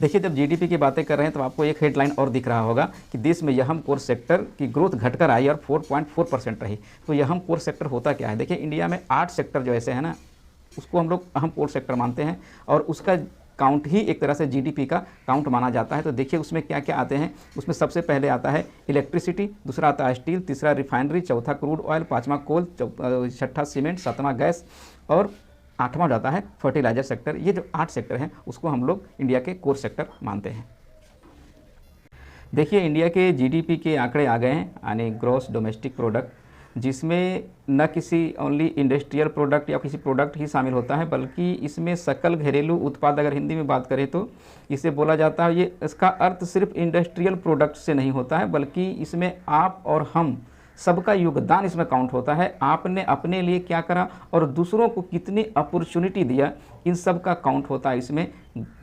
देखिए, जब जीडीपी की बातें कर रहे हैं तो आपको एक हेडलाइन और दिख रहा होगा कि देश में अहम कोर सेक्टर की ग्रोथ घटकर आई और 4.4% रही। तो अहम कोर सेक्टर होता क्या है? देखिए, इंडिया में 8 सेक्टर जो ऐसे हैं ना, उसको हम लोग अहम कोर सेक्टर मानते हैं और उसका काउंट ही एक तरह से जीडीपी का काउंट माना जाता है। तो देखिए उसमें क्या क्या आते हैं। उसमें सबसे पहले आता है इलेक्ट्रिसिटी, दूसरा आता है स्टील, तीसरा रिफाइनरी, चौथा क्रूड ऑयल, पाँचवा कोल, छठा सीमेंट, सातवां गैस और आठवां जाता है फर्टिलाइजर सेक्टर। ये जो 8 सेक्टर हैं उसको हम लोग इंडिया के कोर सेक्टर मानते हैं। देखिए, इंडिया के जीडीपी के आंकड़े आ गए हैं, यानी ग्रॉस डोमेस्टिक प्रोडक्ट, जिसमें न किसी ओनली इंडस्ट्रियल प्रोडक्ट या किसी प्रोडक्ट ही शामिल होता है, बल्कि इसमें सकल घरेलू उत्पाद, अगर हिंदी में बात करें तो इसे बोला जाता है। ये इसका अर्थ सिर्फ इंडस्ट्रियल प्रोडक्ट से नहीं होता है, बल्कि इसमें आप और हम सबका योगदान इसमें काउंट होता है। आपने अपने लिए क्या करा और दूसरों को कितनी अपॉर्चुनिटी दिया, इन सब का काउंट होता है इसमें,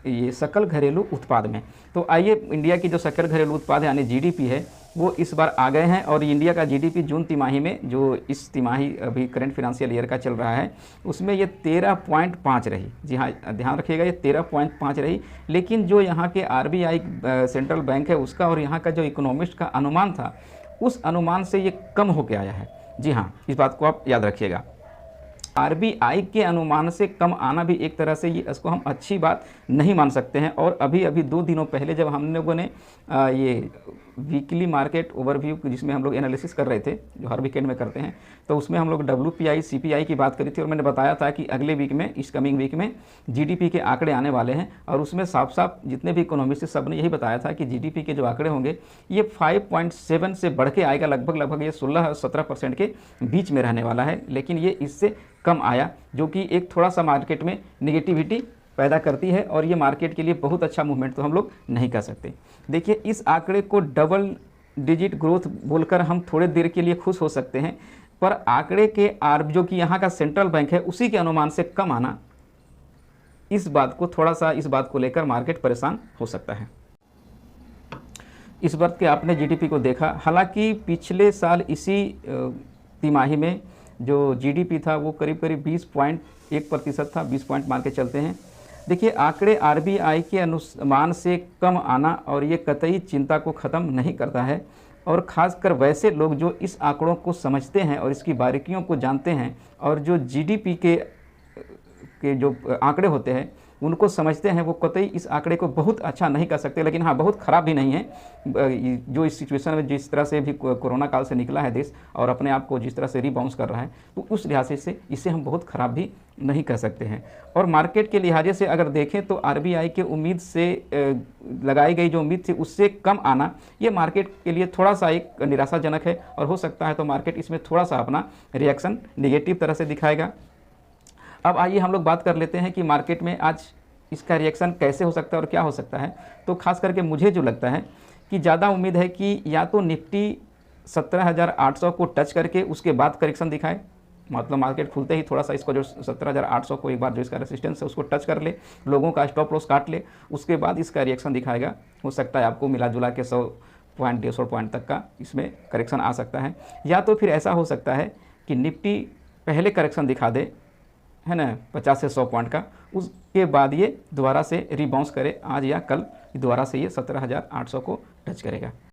ये सकल घरेलू उत्पाद में। तो आइए, इंडिया की जो सकल घरेलू उत्पाद है यानी जीडीपी है, वो इस बार आ गए हैं और इंडिया का जीडीपी जून तिमाही में, जो इस तिमाही अभी करंट फिनेंशियल ईयर का चल रहा है, उसमें ये 13.5 रही। जी हाँ, ध्यान रखिएगा, ये 13.5 रही। लेकिन जो यहाँ के आरबीआई सेंट्रल बैंक है उसका और यहाँ का जो इकोनॉमिस्ट का अनुमान था, उस अनुमान से ये कम होकर आया है। जी हाँ, इस बात को आप याद रखिएगा। आरबीआई के अनुमान से कम आना भी एक तरह से ये इसको हम अच्छी बात नहीं मान सकते हैं। और अभी 2 दिनों पहले जब हम लोगों ने ये वीकली मार्केट ओवरव्यू, जिसमें हम लोग एनालिसिस कर रहे थे, जो हर वीकेंड में करते हैं, तो उसमें हम लोग WPI CPI की बात करी थी और मैंने बताया था कि अगले वीक में, इस कमिंग वीक में जीडीपी के आंकड़े आने वाले हैं। और उसमें साफ साफ जितने भी इकोनॉमिस्ट सब ने यही बताया था कि जीडीपी के जो आंकड़े होंगे ये 5.7 से बढ़ के आएगा, लगभग ये 16-17% के बीच में रहने वाला है। लेकिन ये इससे कम आया, जो कि एक थोड़ा सा मार्केट में निगेटिविटी पैदा करती है और ये मार्केट के लिए बहुत अच्छा मूवमेंट तो हम लोग नहीं कर सकते। देखिए, इस आंकड़े को डबल डिजिट ग्रोथ बोलकर हम थोड़े देर के लिए खुश हो सकते हैं, पर आंकड़े के जो कि यहाँ का सेंट्रल बैंक है उसी के अनुमान से कम आना, इस बात को लेकर मार्केट परेशान हो सकता है। इस बात के आपने जीडीपी को देखा, हालांकि पिछले साल इसी तिमाही में जो जीडीपी था वो करीब 20.1% था, 20 पॉइंट मान के चलते हैं। देखिए, आंकड़े आरबीआई के अनुमान से कम आना और ये कतई चिंता को ख़त्म नहीं करता है, और ख़ासकर वैसे लोग जो इस आंकड़ों को समझते हैं और इसकी बारीकियों को जानते हैं और जो जीडीपी के जो आंकड़े होते हैं उनको समझते हैं, वो कतई इस आंकड़े को बहुत अच्छा नहीं कर सकते, लेकिन हाँ, बहुत ख़राब भी नहीं है। जो इस सिचुएशन में जिस तरह से भी कोरोना काल से निकला है देश और अपने आप को जिस तरह से रीबाउंस कर रहा है, तो उस लिहाज से इसे हम बहुत ख़राब भी नहीं कह सकते हैं। और मार्केट के लिहाजे से अगर देखें तो आरबीआई के उम्मीद से लगाई गई जो उम्मीद थी उससे कम आना, ये मार्केट के लिए थोड़ा सा एक निराशाजनक है और हो सकता है तो मार्केट इसमें थोड़ा सा अपना रिएक्शन निगेटिव तरह से दिखाएगा। अब आइए हम लोग बात कर लेते हैं कि मार्केट में आज इसका रिएक्शन कैसे हो सकता है और क्या हो सकता है। तो खास करके मुझे जो लगता है कि ज़्यादा उम्मीद है कि या तो निफ्टी 17,800 को टच करके उसके बाद करेक्शन दिखाए, मतलब मार्केट खुलते ही थोड़ा सा इसको जो 17,800 को एक बार जो इसका रेसिस्टेंस है उसको टच कर ले, लोगों का स्टॉप लॉस काट ले, उसके बाद इसका रिएक्शन दिखाएगा। हो सकता है आपको मिला जुला के 100 पॉइंट 150 पॉइंट तक का इसमें करेक्शन आ सकता है। या तो फिर ऐसा हो सकता है कि निफ्टी पहले करेक्शन दिखा दे, है ना, 50 से 100 पॉइंट का, उसके बाद ये दोबारा से रिबाउंस करे आज या कल, दोबारा से ये 17,800 को टच करेगा।